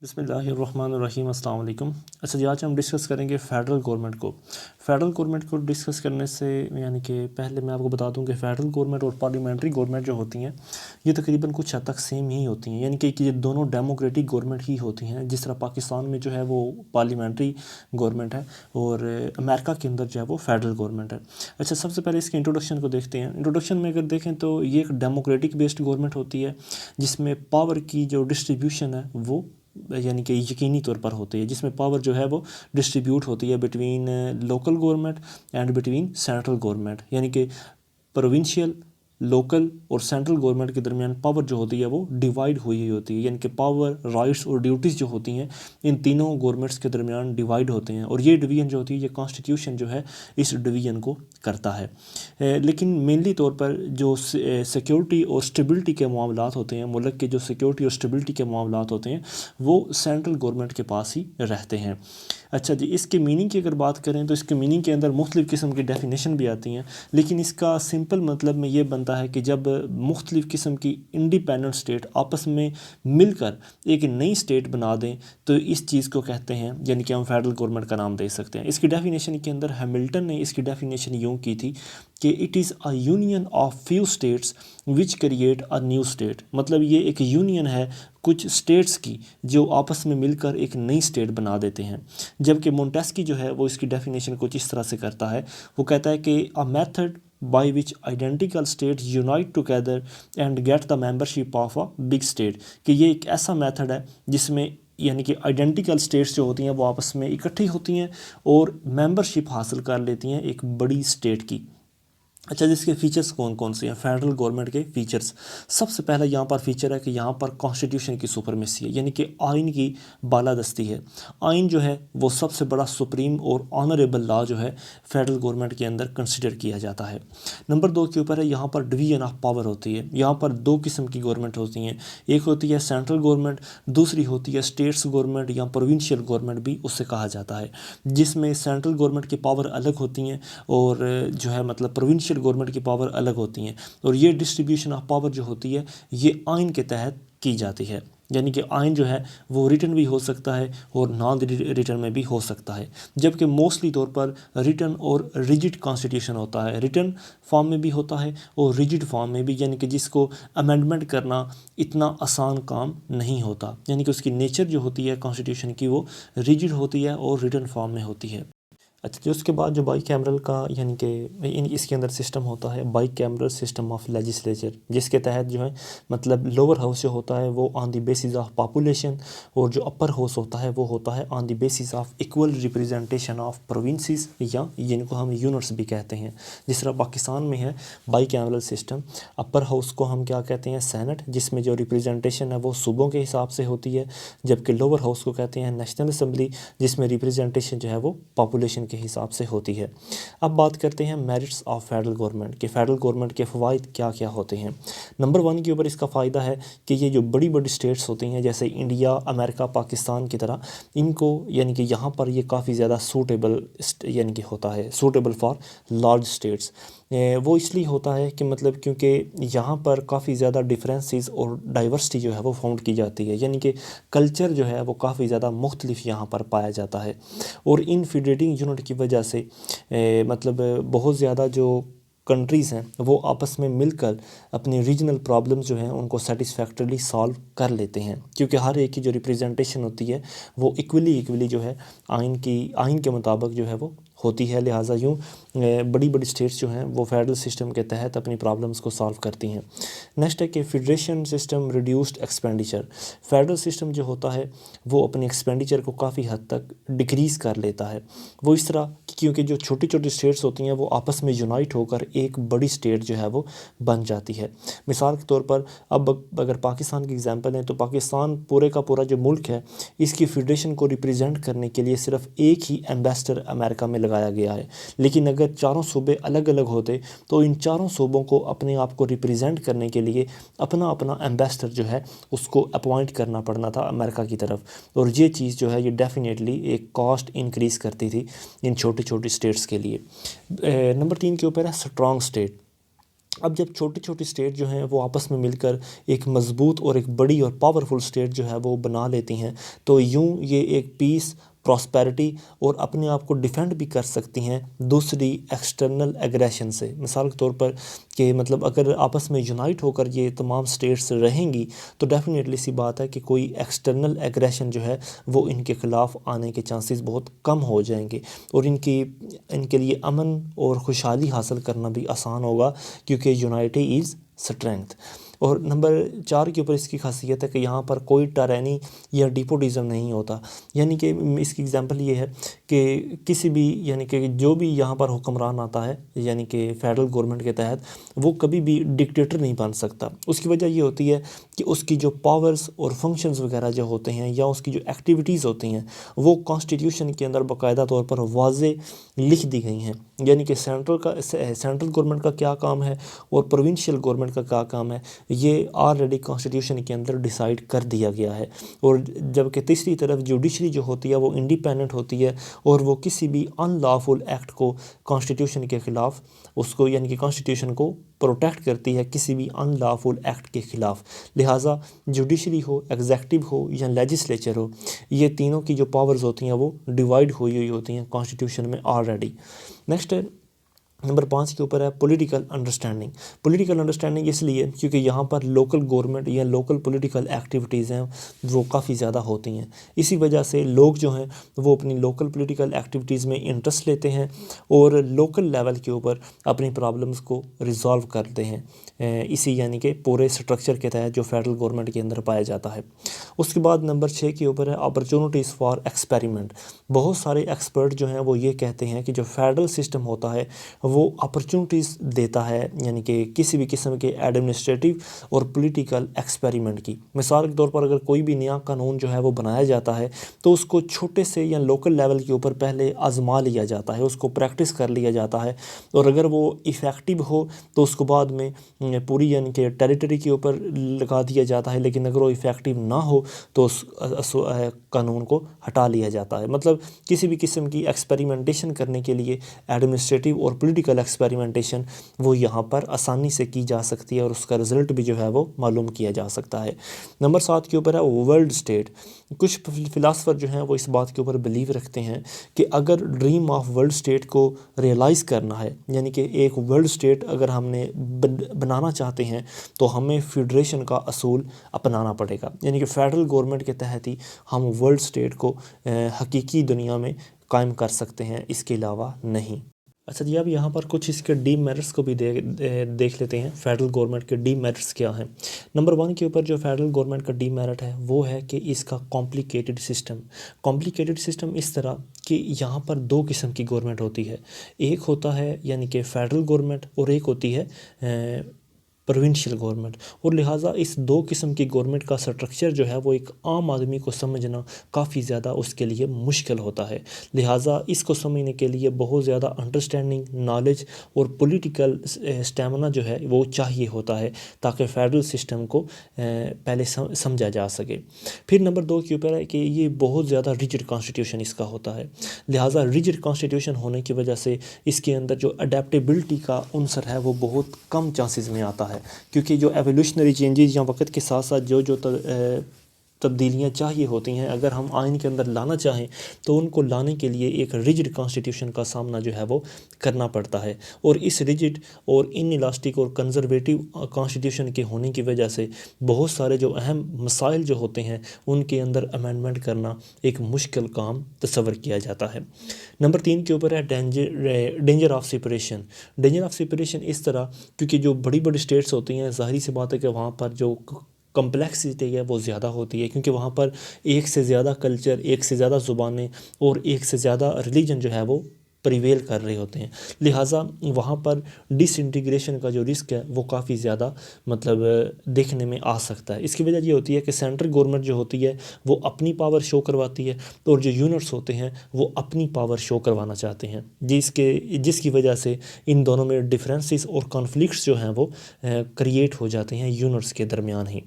بسم اللہ الرحمن الرحیم، السلام علیکم۔ اچھا جی، آج ہم ڈسکس کریں گے فیڈرل گورنمنٹ کو۔ فیڈرل گورنمنٹ کو ڈسکس کرنے سے کہ پہلے میں آپ کو بتا دوں کہ فیڈرل گورنمنٹ اور پارلیمنٹری گورنمنٹ جو ہوتی ہیں یہ تقریباً کچھ حد تک سیم ہی ہوتی ہیں، کہ یہ دونوں ڈیموکریٹک گورنمنٹ ہی ہوتی ہیں۔ جس طرح پاکستان میں جو ہے وہ پارلیمنٹری گورنمنٹ ہے اور امریکہ کے اندر جو ہے وہ فیڈرل گورنمنٹ ہے۔ اچھا، سب سے پہلے اس کے انٹروڈکشن کو دیکھتے ہیں۔ انٹروڈکشن میں اگر دیکھیں تو یہ ایک ڈیموکریٹک بیسڈ گورنمنٹ ہوتی ہے جس میں پاور کی جو ڈسٹریبیوشن ہے وہ کہ یقینی طور پر ہوتی ہے، جس میں پاور جو ہے وہ ڈسٹریبیوٹ ہوتی ہے between local government and between central government, کہ پروونشل، لوکل اور سینٹرل گورنمنٹ کے درمیان پاور جو ہوتی ہے وہ ڈیوائڈ ہوئی ہوتی ہے، کہ پاور، رائٹس اور ڈیوٹیز جو ہوتی ہیں ان تینوں گورنمنٹس کے درمیان ڈیوائڈ ہوتے ہیں، اور یہ ڈویژن جو ہوتی ہے یہ کانسٹیٹیوشن جو ہے اس ڈویژن کو کرتا ہے۔ لیکن مینلی طور پر جو سیکیورٹی اور اسٹیبلٹی کے معاملات ہوتے ہیں، ملک کے جو سیکیورٹی اور اسٹیبلٹی کے معاملات ہوتے ہیں وہ سینٹرل گورنمنٹ کے پاس ہی رہتے ہیں۔ اچھا جی، اس کے میننگ کی اگر بات کریں تو اس کے میننگ کے اندر مختلف قسم کی ڈیفینیشن بھی آتی ہیں، لیکن اس کا سمپل مطلب میں یہ بنتا ہے کہ جب مختلف قسم کی انڈیپینڈنٹ اسٹیٹ آپس میں مل کر ایک نئی اسٹیٹ بنا دیں تو اس چیز کو کہتے ہیں، کہ ہم فیڈرل گورنمنٹ کا نام دے سکتے ہیں۔ اس کی ڈیفینیشن کے اندر ہیملٹن نے اس کی ڈیفینیشن یوں کی تھی کہ it is A union of few states which create a new state, مطلب یہ ایک یونین ہے کچھ اسٹیٹس کی جو آپس میں مل کر ایک نئی اسٹیٹ بنا دیتے ہیں۔ جبکہ مونٹیسکی جو ہے وہ اس کی ڈیفینیشن کچھ اس طرح سے کرتا ہے، وہ کہتا ہے کہ a method by which identical state unite together and get the membership of a big state, کہ یہ ایک ایسا میتھڈ ہے جس میں کہ آئیڈینٹیکل اسٹیٹس جو ہوتی ہیں وہ آپس میں اکٹھی ہوتی ہیں اور ممبرشپ حاصل کر لیتی ہیں ایک بڑی اسٹیٹ کی۔ اچھا، جس کے فیچرز کون کون سے ہیں فیڈرل گورنمنٹ کے فیچرز؟ سب سے پہلا یہاں پر فیچر ہے کہ یہاں پر کانسٹیٹیوشن کی سپرمیسی ہے، کہ آئین کی بالادستی ہے۔ آئین جو ہے وہ سب سے بڑا سپریم اور آنریبل لا جو ہے فیڈرل گورنمنٹ کے اندر کنسیڈر کیا جاتا ہے۔ نمبر 2 کے اوپر ہے یہاں پر ڈویژن آف پاور ہوتی ہے۔ یہاں پر دو قسم کی گورنمنٹ ہوتی ہیں، ایک ہوتی ہے سینٹرل گورنمنٹ، دوسری ہوتی ہے اسٹیٹس گورنمنٹ یا پروونشل گورنمنٹ بھی اسے کہا جاتا ہے، جس میں سینٹرل گورنمنٹ کی پاور الگ ہوتی ہیں اور جو ہے پروونشل گورنمنٹ کی پاور الگ ہوتی ہیں، اور یہ ڈسٹریبیوشن آف پاور جو ہوتی ہے یہ آئین کے تحت کی جاتی ہے، کہ آئین جو ہے وہ ریٹن بھی ہو سکتا ہے اور نان ریٹن میں بھی ہو سکتا ہے، جبکہ موسٹلی طور پر ریٹن اور ریجڈ کانسٹیٹیوشن ہوتا ہے، ریٹن فارم میں بھی ہوتا ہے اور ریجڈ فارم میں بھی، کہ جس کو امینڈمنٹ کرنا اتنا آسان کام نہیں ہوتا، کہ اس کی نیچر جو ہوتی ہے کانسٹیٹیوشن کی وہ ریجڈ ہوتی ہے اور ریٹن فارم میں ہوتی ہے۔ اچھا جی، اس کے بعد جو بائی کیمرل کا کہ اس کے اندر سسٹم ہوتا ہے by cameral system of legislature, جس کے تحت جو ہے لوور ہاؤس جو ہوتا ہے وہ on the basis of population اور جو اپر ہاؤس ہوتا ہے وہ ہوتا ہے on the basis of equal representation of provinces, یا جن کو ہم یونٹس بھی کہتے ہیں۔ جس طرح پاکستان میں ہے by cameral system, upper house کو ہم کیا کہتے ہیں؟ سینٹ، جس میں جو ریپرزنٹیشن ہے وہ صوبوں کے حساب سے ہوتی ہے، جبکہ لوور ہاؤس کو کہتے ہیں نیشنل اسمبلی، جس میں ریپرزنٹیشن جو ہے وہ پاپولیشن کے حساب سے ہوتی ہے۔ اب بات کرتے ہیں میرٹس آف فیڈرل گورنمنٹ، کہ فیڈرل گورنمنٹ کے فوائد کیا کیا ہوتے ہیں۔ نمبر 1 کے اوپر اس کا فائدہ ہے کہ یہ جو بڑی بڑی اسٹیٹس ہوتی ہیں جیسے انڈیا، امریکہ، پاکستان کی طرح، ان کو کہ یہاں پر یہ کافی زیادہ سوٹیبل کہ ہوتا ہے سوٹیبل فار لارج اسٹیٹس۔ وہ اس لیے ہوتا ہے کہ کیونکہ یہاں پر کافی زیادہ ڈفرینسز اور ڈائیورسٹی جو ہے وہ فاؤنڈ کی جاتی ہے، کہ کلچر جو ہے وہ کافی زیادہ مختلف یہاں پر پایا جاتا ہے، اور ان فیڈریٹنگ یونٹ کی وجہ سے بہت زیادہ جو کنٹریز ہیں وہ آپس میں مل کر اپنی ریجنل پرابلمز جو ہیں ان کو سیٹسفیکٹریلی سالو کر لیتے ہیں، کیونکہ ہر ایک کی جو ریپرزنٹیشن ہوتی ہے وہ ایکولی جو ہے آئین کے مطابق جو ہے وہ ہوتی ہے، لہٰذا یوں بڑی بڑی اسٹیٹس جو ہیں وہ فیڈرل سسٹم کے تحت اپنی پرابلمز کو سالو کرتی ہیں۔ نیکسٹ ہے کہ federation system reduced expenditure, federal system جو ہوتا ہے وہ اپنے ایکسپینڈیچر کو کافی حد تک ڈکریز کر لیتا ہے، وہ اس طرح کیونکہ جو چھوٹی چھوٹی اسٹیٹس ہوتی ہیں وہ آپس میں یونائٹ ہو کر ایک بڑی اسٹیٹ جو ہے وہ بن جاتی ہے۔ مثال کے طور پر اب اگر پاکستان کی ایگزامپل ہے تو پاکستان پورے کا پورا جو ملک ہے اس کی فیڈریشن کو ریپرزینٹ کرنے کے لیے صرف ایک ہی ایمبیسڈر امریکہ میں لگایا گیا ہے، لیکن اگر چاروں صوبے الگ الگ ہوتے تو ان چاروں صوبوں کو اپنے آپ کو ریپرزینٹ کرنے کے لیے اپنا ایمبیسڈر جو ہے اس کو اپوائنٹ کرنا پڑنا تھا امریکہ کی طرف، اور یہ چیز جو ہے یہ ڈیفینیٹلی ایک کاسٹ انکریز کرتی تھی ان چھوٹی چھوٹی اسٹیٹس کے لیے۔ نمبر 3 کے اوپر ہے اسٹرانگ اسٹیٹ، اب جب چھوٹی چھوٹی اسٹیٹ جو ہیں وہ آپس میں مل کر ایک مضبوط اور ایک بڑی اور پاورفل اسٹیٹ جو ہے وہ بنا لیتی ہیں تو یوں یہ ایک پیس، پراسپیرٹی اور اپنے آپ کو ڈیفینڈ بھی کر سکتی ہیں دوسری ایکسٹرنل ایگریشن سے۔ مثال کے طور پر کہ مطلب اگر آپس میں یونائٹ ہو کر یہ تمام اسٹیٹس رہیں گی تو ڈیفینیٹلی سی بات ہے کہ کوئی ایکسٹرنل ایگریشن جو ہے وہ ان کے خلاف آنے کے چانسز بہت کم ہو جائیں گے، اور ان کے لیے امن اور خوشحالی حاصل کرنا بھی آسان ہوگا، کیونکہ یونائٹی از اسٹرینتھ۔ اور نمبر 4 کے اوپر اس کی خاصیت ہے کہ یہاں پر کوئی ٹرینی یا ڈیپوٹزم نہیں ہوتا، یعنی کہ اس کی اگزامپل یہ ہے کہ کسی بھی یعنی کہ جو بھی یہاں پر حکمران آتا ہے یعنی کہ فیڈرل گورنمنٹ کے تحت وہ کبھی بھی ڈکٹیٹر نہیں بن سکتا۔ اس کی وجہ یہ ہوتی ہے کہ اس کی جو پاورز اور فنکشنز وغیرہ جو ہوتے ہیں یا اس کی جو ایکٹیویٹیز ہوتی ہیں وہ کانسٹیٹیوشن کے اندر باقاعدہ طور پر واضح لکھ دی گئی ہیں، یعنی کہ سینٹرل گورنمنٹ کا کیا کام ہے اور پروونشل گورنمنٹ کا کیا کام ہے، یہ آلریڈی کانسٹیٹیوشن کے اندر ڈیسائیڈ کر دیا گیا ہے۔ اور جبکہ تیسری طرف جوڈیشری جو ہوتی ہے وہ انڈیپینڈنٹ ہوتی ہے اور وہ کسی بھی ان لافل ایکٹ کو کانسٹیٹیوشن کے خلاف اس کو یعنی کہ کانسٹیٹیوشن کو پروٹیکٹ کرتی ہے کسی بھی ان لافل ایکٹ کے خلاف۔ لہٰذا جوڈیشری ہو، ایگزیکٹو ہو یا لیجسلیچر ہو، یہ تینوں کی جو پاورز ہوتی ہیں وہ ڈیوائڈ ہوئی ہوتی ہیں کانسٹیٹیوشن میں آلریڈی۔ نیکسٹ نمبر 5 کے اوپر ہے پولیٹیکل انڈرسٹینڈنگ۔ پولیٹیکل انڈرسٹینڈنگ اس لیے کیونکہ یہاں پر لوکل گورنمنٹ یا لوکل پولیٹیکل ایکٹیویٹیز ہیں وہ کافی زیادہ ہوتی ہیں، اسی وجہ سے لوگ جو ہیں وہ اپنی لوکل پولیٹیکل ایکٹیویٹیز میں انٹرسٹ لیتے ہیں اور لوکل لیول کے اوپر اپنی پرابلمز کو ریزالو کرتے ہیں، اسی یعنی کہ پورے سٹرکچر کے تحت جو فیڈرل گورنمنٹ کے اندر پایا جاتا ہے۔ اس کے بعد نمبر 6 کے اوپر ہے اپرچونٹیز فار ایکسپیریمنٹ۔ بہت سارے ایکسپرٹ جو ہیں وہ یہ کہتے ہیں کہ جو فیڈرل سسٹم ہوتا ہے وہ اپرچونٹیز دیتا ہے یعنی کہ کسی بھی قسم کے ایڈمنسٹریٹو اور پولیٹیکل ایکسپیریمنٹ کی۔ مثال کے طور پر اگر کوئی بھی نیا قانون جو ہے وہ بنایا جاتا ہے تو اس کو چھوٹے سے یا لوکل لیول کے اوپر پہلے آزما لیا جاتا ہے، اس کو پریکٹس کر لیا جاتا ہے، اور اگر وہ ایفیکٹو ہو تو اس کو بعد میں پوری یعنی کہ ٹیریٹری کے اوپر لگا دیا جاتا ہے، لیکن اگر وہ ایفیکٹو نہ ہو تو اس قانون کو ہٹا لیا جاتا ہے۔ مطلب کسی بھی قسم کی ایکسپیریمنٹیشن کرنے کے لیے ایڈمنسٹریٹو اور پولیٹیکل ایکسپیریمنٹیشن وہ یہاں پر آسانی سے کی جا سکتی ہے اور اس کا رزلٹ بھی جو ہے وہ معلوم کیا جا سکتا ہے۔ نمبر 7 کے اوپر ہے ورلڈ اسٹیٹ۔ کچھ فلاسفر جو ہیں وہ اس بات کے اوپر بلیو رکھتے ہیں کہ اگر ڈریم آف ورلڈ اسٹیٹ کو ریئلائز کرنا ہے یعنی کہ ایک ورلڈ اسٹیٹ اگر ہم نے بنانا چاہتے ہیں تو ہمیں فیڈریشن کا اصول اپنانا پڑے گا، یعنی کہ فیڈرل گورنمنٹ کے تحت ہی ہم ورلڈ اسٹیٹ کو حقیقی دنیا میں قائم کر سکتے ہیں، اس کے علاوہ نہیں۔ اچھا جی، اب یہاں پر کچھ اس کے ڈی میرٹس کو بھی دیکھ لیتے ہیں۔ فیڈرل گورنمنٹ کے ڈی میرٹس کیا ہیں؟ نمبر 1 کے اوپر جو فیڈرل گورنمنٹ کا ڈی میرٹ ہے وہ ہے کہ اس کا کمپلیکیٹڈ سسٹم اس طرح کہ یہاں پر 2 قسم کی گورنمنٹ ہوتی ہے، ایک ہوتا ہے یعنی کہ فیڈرل گورنمنٹ اور ایک ہوتی ہے پروونشل گورنمنٹ، اور لہٰذا اس 2 قسم کی گورنمنٹ کا سٹرکچر جو ہے وہ ایک عام آدمی کو سمجھنا کافی زیادہ اس کے لیے مشکل ہوتا ہے، لہٰذا اس کو سمجھنے کے لیے بہت زیادہ انڈرسٹینڈنگ، نالج اور پولیٹیکل اسٹیمنا جو ہے وہ چاہیے ہوتا ہے تاکہ فیڈرل سسٹم کو پہلے سمجھا جا سکے۔ پھر نمبر 2 کے اوپر ہے کہ یہ بہت زیادہ ریجڈ کانسٹیٹیوشن اس کا ہوتا ہے، لہٰذا ریجڈ کانسٹیٹیوشن ہونے کی وجہ سے اس کے اندر جو اڈیپٹیبلٹی کا عنصر ہے وہ بہت کم چانسز میں آتا ہے، کیونکہ جو ایولیوشنری چینجز یا وقت کے ساتھ ساتھ جو تبدیلیاں چاہیے ہوتی ہیں اگر ہم آئین کے اندر لانا چاہیں تو ان کو لانے کے لیے ایک ریجڈ کانسٹیٹیوشن کا سامنا جو ہے وہ کرنا پڑتا ہے، اور اس ریجڈ اور ان الاسٹک اور کنزرویٹو کانسٹیٹیوشن کے ہونے کی وجہ سے بہت سارے جو اہم مسائل جو ہوتے ہیں ان کے اندر امینڈمنٹ کرنا ایک مشکل کام تصور کیا جاتا ہے۔ نمبر 3 کے اوپر ہے danger of suppression. Danger of suppression اس طرح کیونکہ جو بڑی بڑی اسٹیٹس ہوتی ہیں ظاہری سی بات ہے کہ وہاں پر جو کمپلیکسٹی ہے وہ زیادہ ہوتی ہے، کیونکہ وہاں پر ایک سے زیادہ کلچر، ایک سے زیادہ زبانیں اور ایک سے زیادہ ریلیجن جو ہے وہ پریویل کر رہے ہوتے ہیں، لہٰذا وہاں پر ڈس انٹیگریشن کا جو رسک ہے وہ کافی زیادہ مطلب دیکھنے میں آ سکتا ہے۔ اس کی وجہ یہ ہوتی ہے کہ سینٹرل گورنمنٹ جو ہوتی ہے وہ اپنی پاور شو کرواتی ہے اور جو یونٹس ہوتے ہیں وہ اپنی پاور شو کروانا چاہتے ہیں، جس کی وجہ سے ان دونوں میں ڈفرینسز اور کانفلکٹس جو ہیں وہ کریٹ ہو جاتے ہیں یونٹس کے درمیان ہی۔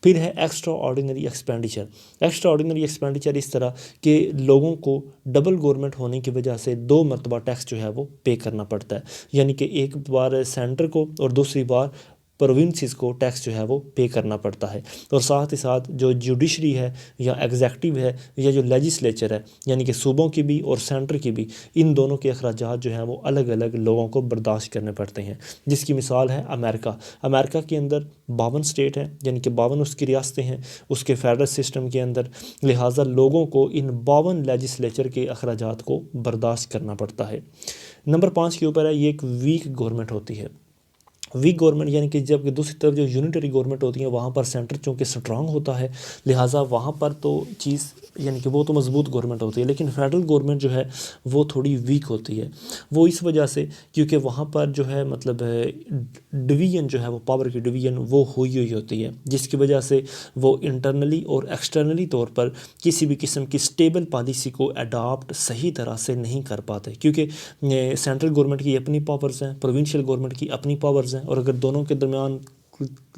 پھر ہے extraordinary expenditure. Extraordinary expenditure اس طرح کہ لوگوں کو ڈبل گورنمنٹ ہونے کی وجہ سے 2 مرتبہ ٹیکس جو ہے وہ پے کرنا پڑتا ہے، یعنی کہ ایک بار سینٹر کو اور دوسری بار پروونسز کو ٹیکس جو ہے وہ پے کرنا پڑتا ہے. اور ساتھ ہی ساتھ جو جوڈیشری ہے یا ایگزیکٹو ہے یا جو لیجسلیچر ہے، یعنی کہ صوبوں کی بھی اور سینٹر کی بھی، ان دونوں کے اخراجات جو ہیں وہ الگ الگ لوگوں کو برداشت کرنے پڑتے ہیں. جس کی مثال ہے امریکہ. امریکہ کے اندر 52 اسٹیٹ ہیں، یعنی کہ 52 اس کی ریاستیں ہیں اس کے فیڈرل سسٹم کے اندر. لہٰذا لوگوں کو ان 52 لیجسلیچر کے اخراجات کو برداشت کرنا پڑتا ہے. نمبر 5 کے اوپر ہے، یہ ایک ویک گورنمنٹ ہوتی ہے. ویک گورنمنٹ یعنی کہ جب کہ دوسری طرف جو یونیٹری گورنمنٹ ہوتی ہیں وہاں پر سینٹر چونکہ سٹرانگ ہوتا ہے، لہٰذا وہاں پر تو چیز یعنی کہ وہ تو مضبوط گورنمنٹ ہوتی ہے، لیکن فیڈرل گورنمنٹ جو ہے وہ تھوڑی ویک ہوتی ہے. وہ اس وجہ سے کیونکہ وہاں پر جو ہے مطلب ڈویژن جو ہے وہ پاور کی ڈویژن وہ ہوئی ہوتی ہے، جس کی وجہ سے وہ انٹرنلی اور ایکسٹرنلی طور پر کسی بھی قسم کی اسٹیبل پالیسی کو اڈاپٹ صحیح طرح سے نہیں کر پاتے، کیونکہ سینٹرل گورنمنٹ کی اپنی پاورز ہیں، پروونشل گورنمنٹ کی اپنی پاورز ہیں، اور اگر دونوں کے درمیان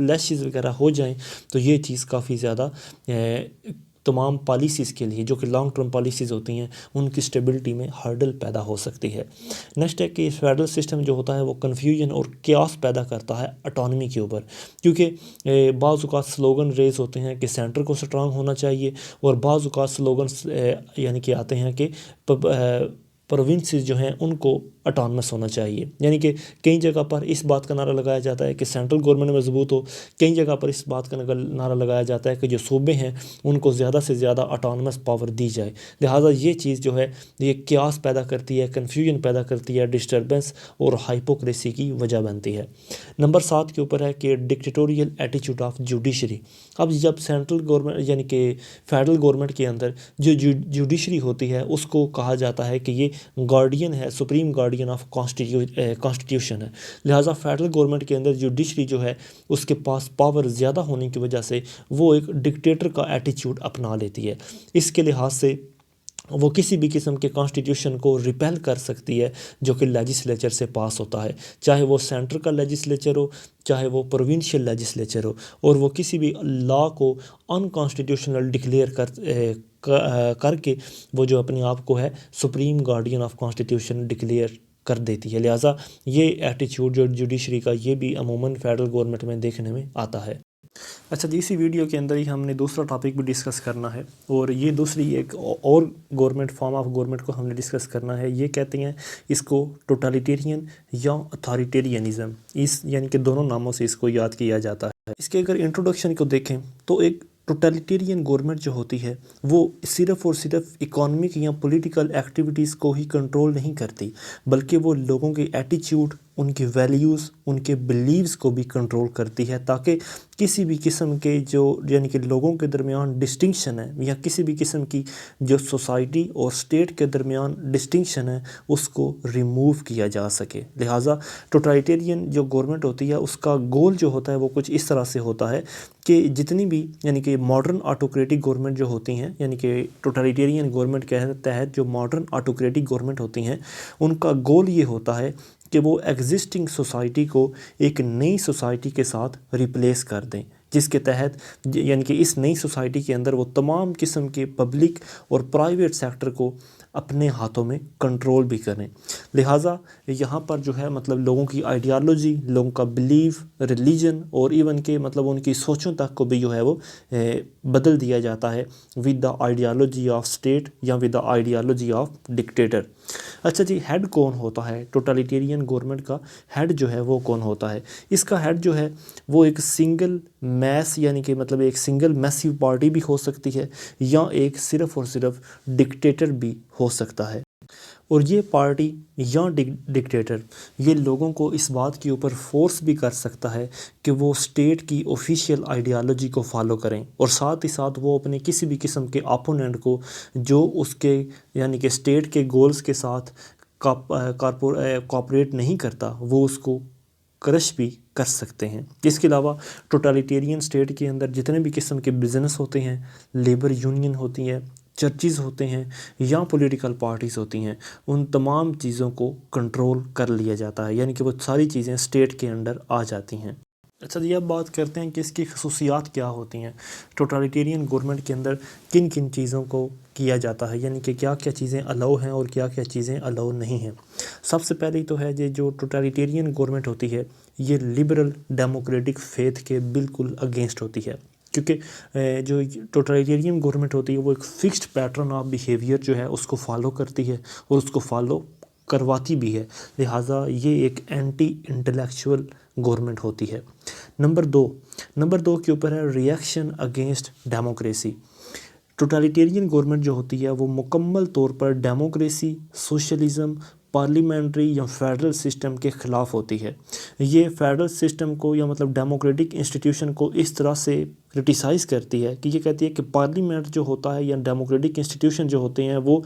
لیشز وغیرہ ہو جائیں تو یہ چیز کافی زیادہ تمام پالیسیز کے لیے جو کہ لانگ ٹرم پالیسیز ہوتی ہیں ان کی اسٹیبلٹی میں ہرڈل پیدا ہو سکتی ہے. نیکسٹ ہے کہ فیڈرل سسٹم جو ہوتا ہے وہ کنفیوژن اور کیاس پیدا کرتا ہے اٹانومی کے اوپر، کیونکہ بعض اوقات سلوگن ریز ہوتے ہیں کہ سینٹر کو سٹرانگ ہونا چاہیے، اور بعض اوقات سلوگنس یعنی کہ آتے ہیں کہ پروونسز جو ہیں ان کو اٹانمس ہونا چاہیے. یعنی کہ کئی جگہ پر اس بات کا نعرہ لگایا جاتا ہے کہ سینٹرل گورنمنٹ مضبوط ہو، کئی جگہ پر اس بات کا نعرہ لگایا جاتا ہے کہ جو صوبے ہیں ان کو زیادہ سے زیادہ اٹانمس پاور دی جائے. لہٰذا یہ چیز جو ہے یہ کیاس پیدا کرتی ہے، کنفیوژن پیدا کرتی ہے، ڈسٹربنس اور ہائپوکریسی کی وجہ بنتی ہے. نمبر 7 کے اوپر ہے کہ ڈکٹیٹوریل ایٹیچیوڈ آف جوڈیشری. اب جب سینٹرل گورنمنٹ یعنی کہ فیڈرل گورنمنٹ کے اندر جو جوڈیشری ہوتی ہے اس کو کہا جاتا ہے کہ یہ گارڈین ہے، سپریم گارڈین آف کانسٹیٹیوشن ہے. لہٰذا فیڈرل گورنمنٹ کے اندر جوڈیشری جو ہے اس کے پاس پاور زیادہ ہونے کی وجہ سے وہ ایک ڈکٹیٹر کا ایٹیچیوڈ اپنا لیتی ہے. اس کے لحاظ سے وہ کسی بھی قسم کے کانسٹیٹیوشن کو ریپیل کر سکتی ہے جو کہ لیجسلیچر سے پاس ہوتا ہے، چاہے وہ سینٹر کا لیجسلیچر ہو چاہے وہ پروونشل لیجسلیچر ہو، اور وہ کسی بھی لا کو انکانسٹیٹیوشنل ڈکلیئر کر کے وہ جو اپنے آپ کو ہے supreme guardian of constitution declare کر دیتی ہے. لہٰذا یہ ایٹیچیوڈ جو جوڈیشری کا یہ بھی عموماً فیڈرل گورنمنٹ میں دیکھنے میں آتا ہے. اچھا جی، اسی ویڈیو کے اندر ہی ہم نے دوسرا ٹاپک بھی ڈسکس کرنا ہے، اور یہ دوسری ایک اور گورنمنٹ فارم آف گورنمنٹ کو ہم نے ڈسکس کرنا ہے. یہ کہتے ہیں اس کو ٹوٹلیٹیرین یا اتھارٹیرینزم، یعنی کہ دونوں ناموں سے اس کو یاد کیا جاتا ہے. اس کے اگر انٹروڈکشن کو دیکھیں تو ایک ٹوٹلیٹیرین گورنمنٹ جو ہوتی ہے وہ صرف اور صرف اکانومک یا پولیٹیکل ایکٹیویٹیز کو ہی کنٹرول نہیں کرتی، بلکہ وہ لوگوں کے ایٹیچیوڈ، ان کے ویلیوز، ان کے بلیوز کو بھی کنٹرول کرتی ہے، تاکہ کسی بھی قسم کے جو یعنی کہ لوگوں کے درمیان ڈسٹنکشن ہے یا کسی بھی قسم کی جو سوسائٹی اور اسٹیٹ کے درمیان ڈسٹنکشن ہے اس کو ریموو کیا جا سکے. لہٰذا ٹوٹلیٹیرین جو گورنمنٹ ہوتی ہے اس کا گول جو ہوتا ہے وہ کچھ اس طرح سے ہوتا ہے کہ جتنی بھی یعنی کہ ماڈرن آٹوکریٹک گورنمنٹ جو ہوتی ہیں، یعنی کہ ٹوٹلیٹیرین گورنمنٹ کے تحت جو ماڈرن آٹوکریٹک گورنمنٹ ہوتی ہیں ان کا گول یہ ہوتا ہے کہ وہ ایگزسٹنگ سوسائٹی کو ایک نئی سوسائٹی کے ساتھ ریپلیس کر دیں، جس کے تحت یعنی کہ اس نئی سوسائٹی کے اندر وہ تمام قسم کے پبلک اور پرائیویٹ سیکٹر کو اپنے ہاتھوں میں کنٹرول بھی کریں. لہٰذا یہاں پر جو ہے مطلب لوگوں کی آئیڈیالوجی، لوگوں کا بلیف، ریلیجن اور ایون کہ مطلب ان کی سوچوں تک کو بھی جو ہے وہ بدل دیا جاتا ہے with the ideology of state یا with the ideology of dictator. اچھا جی، ہیڈ کون ہوتا ہے ٹوٹلیٹیرین گورنمنٹ کا؟ ہیڈ جو ہے وہ کون ہوتا ہے؟ اس کا ہیڈ جو ہے وہ ایک سنگل میس یعنی کہ مطلب ایک سنگل میسیو پارٹی بھی ہو سکتی ہے، یا ایک صرف اور صرف ڈکٹیٹر بھی ہو سکتا ہے. اور یہ پارٹی یا ڈکٹیٹر یہ لوگوں کو اس بات کے اوپر فورس بھی کر سکتا ہے کہ وہ اسٹیٹ کی آفیشیل آئیڈیالوجی کو فالو کریں، اور ساتھ ہی ساتھ وہ اپنے کسی بھی قسم کے اپوننٹ کو جو اس کے یعنی کہ اسٹیٹ کے گولز کے ساتھ کوآپریٹ نہیں کرتا وہ اس کو کرش بھی کر سکتے ہیں. اس کے علاوہ ٹوٹلیٹیرین اسٹیٹ کے اندر جتنے بھی قسم کے بزنس ہوتے ہیں، لیبر یونین ہوتی ہیں، چرچز ہوتے ہیں یا پولیٹیکل پارٹیز ہوتی ہیں، ان تمام چیزوں کو کنٹرول کر لیا جاتا ہے، یعنی کہ وہ ساری چیزیں اسٹیٹ کے انڈر آ جاتی ہیں. اچھا جی، اب بات کرتے ہیں کہ اس کی خصوصیات کیا ہوتی ہیں، ٹوٹالیٹیرین گورنمنٹ کے اندر کن کن چیزوں کو کیا جاتا ہے، یعنی کہ کیا کیا چیزیں الاؤ ہیں اور کیا کیا چیزیں الاؤ نہیں ہیں۔ سب سے پہلے تو ہے جو ٹوٹالیٹیرین گورنمنٹ ہوتی ہے یہ لبرل ڈیموکریٹک فیتھ کے بالکل اگینسٹ ہوتی ہے، کیونکہ جو ٹوٹالیٹیرین گورنمنٹ ہوتی ہے وہ ایک فکسڈ پیٹرن آف بیہیویئر جو ہے اس کو فالو کرتی ہے اور اس کو فالو کرواتی بھی ہے، لہٰذا یہ ایک اینٹی انٹلیکچوئل گورنمنٹ ہوتی ہے۔ نمبر دو کے اوپر ہے ریئیکشن اگینسٹ ڈیموکریسی۔ ٹوٹالیٹیرین گورنمنٹ جو ہوتی ہے وہ مکمل طور پر ڈیموکریسی، سوشلزم، پارلیمنٹری یا فیڈرل سسٹم کے خلاف ہوتی ہے۔ یہ فیڈرل سسٹم کو یا مطلب ڈیموکریٹک انسٹیٹیوشن کو اس طرح سے کرٹیسائز کرتی ہے کہ یہ کہتی ہے کہ پارلیمنٹ جو ہوتا ہے یا ڈیموکریٹک انسٹیٹیوشن جو ہوتے ہیں وہ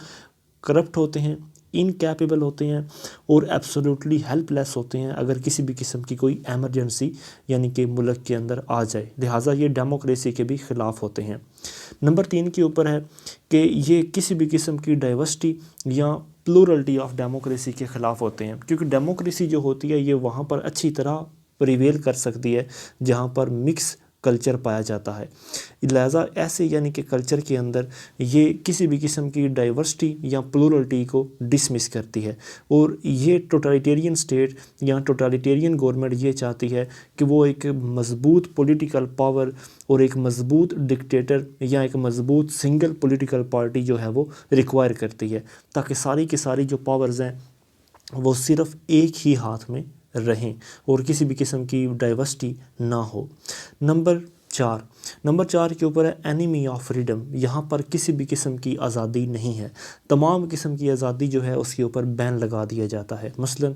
کرپٹ ہوتے ہیں، انکیپیبل ہوتے ہیں اور ایبسولوٹلی ہیلپ لیس ہوتے ہیں اگر کسی بھی قسم کی کوئی ایمرجنسی یعنی کہ ملک کے اندر آ جائے، لہٰذا یہ ڈیموکریسی کے بھی خلاف ہوتے ہیں۔ نمبر 3 کے اوپر ہے کہ یہ کسی بھی قسم کی ڈائیورسٹی یا پلورلٹی آف ڈیموکریسی کے خلاف ہوتے ہیں، کیونکہ ڈیموکریسی جو ہوتی ہے یہ وہاں پر اچھی طرح پریویل کر سکتی ہے جہاں پر مکس کلچر پایا جاتا ہے، لہٰذا ایسے یعنی کہ کلچر کے اندر یہ کسی بھی قسم کی ڈائیورسٹی یا پلورلٹی کو ڈسمس کرتی ہے، اور یہ ٹوٹالیٹیرین سٹیٹ یا ٹوٹالیٹیرین گورنمنٹ یہ چاہتی ہے کہ وہ ایک مضبوط پولیٹیکل پاور اور ایک مضبوط ڈکٹیٹر یا ایک مضبوط سنگل پولیٹیکل پارٹی جو ہے وہ ریکوائر کرتی ہے، تاکہ ساری کی ساری جو پاورز ہیں وہ صرف ایک ہی ہاتھ میں رہیں اور کسی بھی قسم کی ڈائیورسٹی نہ ہو۔ نمبر 4 کے اوپر ہے اینیمی آف فریڈم۔ یہاں پر کسی بھی قسم کی آزادی نہیں ہے، تمام قسم کی آزادی جو ہے اس کے اوپر بین لگا دیا جاتا ہے، مثلا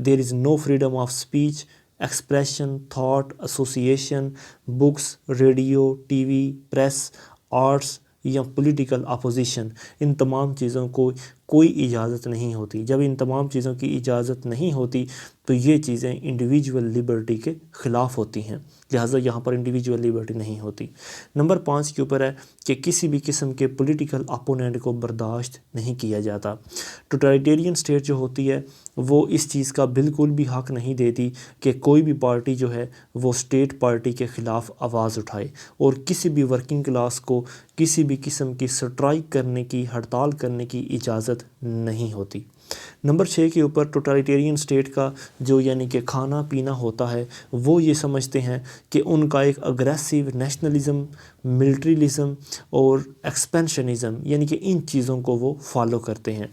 there is no freedom of speech, expression, thought, association, books, radio, TV, press, arts یا پولیٹیکل اپوزیشن، ان تمام چیزوں کو کوئی اجازت نہیں ہوتی۔ جب ان تمام چیزوں کی اجازت نہیں ہوتی تو یہ چیزیں انڈیویجول لبرٹی کے خلاف ہوتی ہیں، لہٰذا یہاں پر انڈیویجول لبرٹی نہیں ہوتی۔ نمبر 5 کے اوپر ہے کہ کسی بھی قسم کے پولیٹیکل اپوننٹ کو برداشت نہیں کیا جاتا۔ ٹوٹالیٹیرین سٹیٹ جو ہوتی ہے وہ اس چیز کا بالکل بھی حق نہیں دیتی کہ کوئی بھی پارٹی جو ہے وہ اسٹیٹ پارٹی کے خلاف آواز اٹھائے، اور کسی بھی ورکنگ کلاس کو کسی بھی قسم کی سٹرائک کرنے کی، ہڑتال کرنے کی اجازت نہیں ہوتی۔ نمبر 6 کے اوپر ٹوٹالیٹیرین سٹیٹ کا جو یعنی کہ کھانا پینا ہوتا ہے وہ یہ سمجھتے ہیں کہ ان کا ایک اگریسیو نیشنلزم، ملٹریلزم اور ایکسپینشنزم یعنی کہ ان چیزوں کو وہ فالو کرتے ہیں۔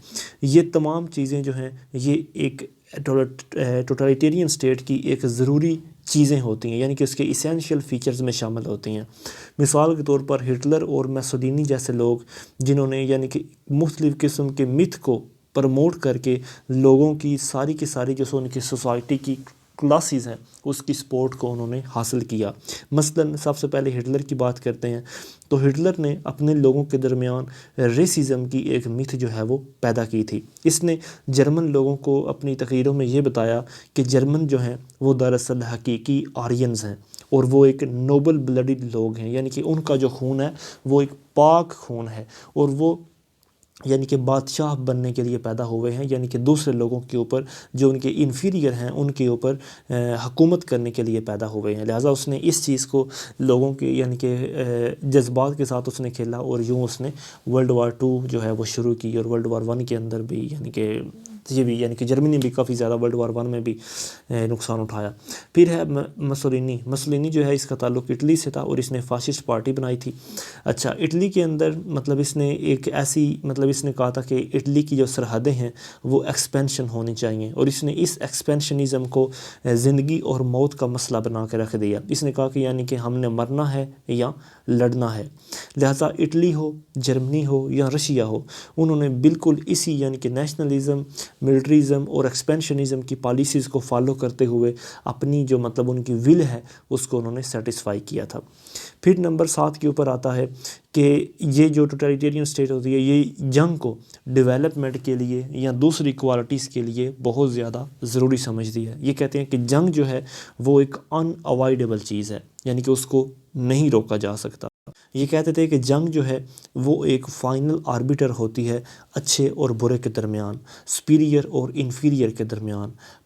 یہ تمام چیزیں جو ہیں یہ ایک ٹوٹالیٹیرین سٹیٹ کی ایک ضروری چیزیں ہوتی ہیں، یعنی کہ اس کے اسینشیل فیچرز میں شامل ہوتی ہیں۔ مثال کے طور پر ہٹلر اور میسولینی جیسے لوگ جنہوں نے یعنی کہ مختلف قسم کے متھ کو پروموٹ کر کے لوگوں کی ساری کی ساری جو ان کی سوسائٹی کی کلاسز ہیں اس کی سپورٹ کو انہوں نے حاصل کیا۔ مثلا سب سے پہلے ہٹلر کی بات کرتے ہیں تو ہٹلر نے اپنے لوگوں کے درمیان ریسزم کی ایک متھ جو ہے وہ پیدا کی تھی۔ اس نے جرمن لوگوں کو اپنی تقریروں میں یہ بتایا کہ جرمن جو ہیں وہ دراصل حقیقی آرینز ہیں اور وہ ایک نوبل بلڈڈ لوگ ہیں، یعنی کہ ان کا جو خون ہے وہ ایک پاک خون ہے اور وہ یعنی کہ بادشاہ بننے کے لیے پیدا ہوئے ہیں، یعنی کہ دوسرے لوگوں کے اوپر جو ان کے انفیریئر ہیں ان کے اوپر حکومت کرنے کے لیے پیدا ہوئے ہیں، لہٰذا اس نے اس چیز کو لوگوں کے یعنی کہ جذبات کے ساتھ اس نے کھیلا اور یوں اس نے ورلڈ وار 2 جو ہے وہ شروع کی، اور ورلڈ وار 1 کے اندر بھی یعنی کہ یہ بھی یعنی کہ جرمنی بھی کافی زیادہ ورلڈ وار 1 میں بھی نقصان اٹھایا۔ پھر ہے مسولینی جو ہے اس کا تعلق اٹلی سے تھا اور اس نے فاشسٹ پارٹی بنائی تھی۔ اچھا، اٹلی کے اندر مطلب اس نے ایک ایسی مطلب اس نے کہا تھا کہ اٹلی کی جو سرحدیں ہیں وہ ایکسپینشن ہونی چاہیے، اور اس نے اس ایکسپینشنزم کو زندگی اور موت کا مسئلہ بنا کے رکھ دیا۔ اس نے کہا کہ یعنی کہ ہم نے مرنا ہے یا لڑنا ہے، لہٰذا اٹلی ہو، جرمنی ہو یا رشیا ہو، انہوں نے بالکل اسی یعنی کہ نیشنلزم، ملٹریزم اور ایکسپینشنزم کی پالیسیز کو فالو کرتے ہوئے اپنی جو مطلب ان کی ول ہے اس کو انہوں نے سیٹسفائی کیا تھا۔ پھر نمبر 7 کے اوپر آتا ہے کہ یہ جو ٹوٹالیٹیرین سٹیٹ ہوتی ہے یہ جنگ کو ڈیولپمنٹ کے لیے یا دوسری کوالٹیز کے لیے بہت زیادہ ضروری سمجھتی ہے۔ یہ کہتے ہیں کہ جنگ جو ہے وہ ایک ان اوائڈیبل چیز ہے، یعنی کہ اس کو نہیں روکا جا سکتا۔ یہ کہتے تھے کہ جنگ جو ہے وہ ایک فائنل آربیٹر ہوتی ہے اچھے اور برے کے درمیان، سپیریئر اور انفیریئر کے درمیان،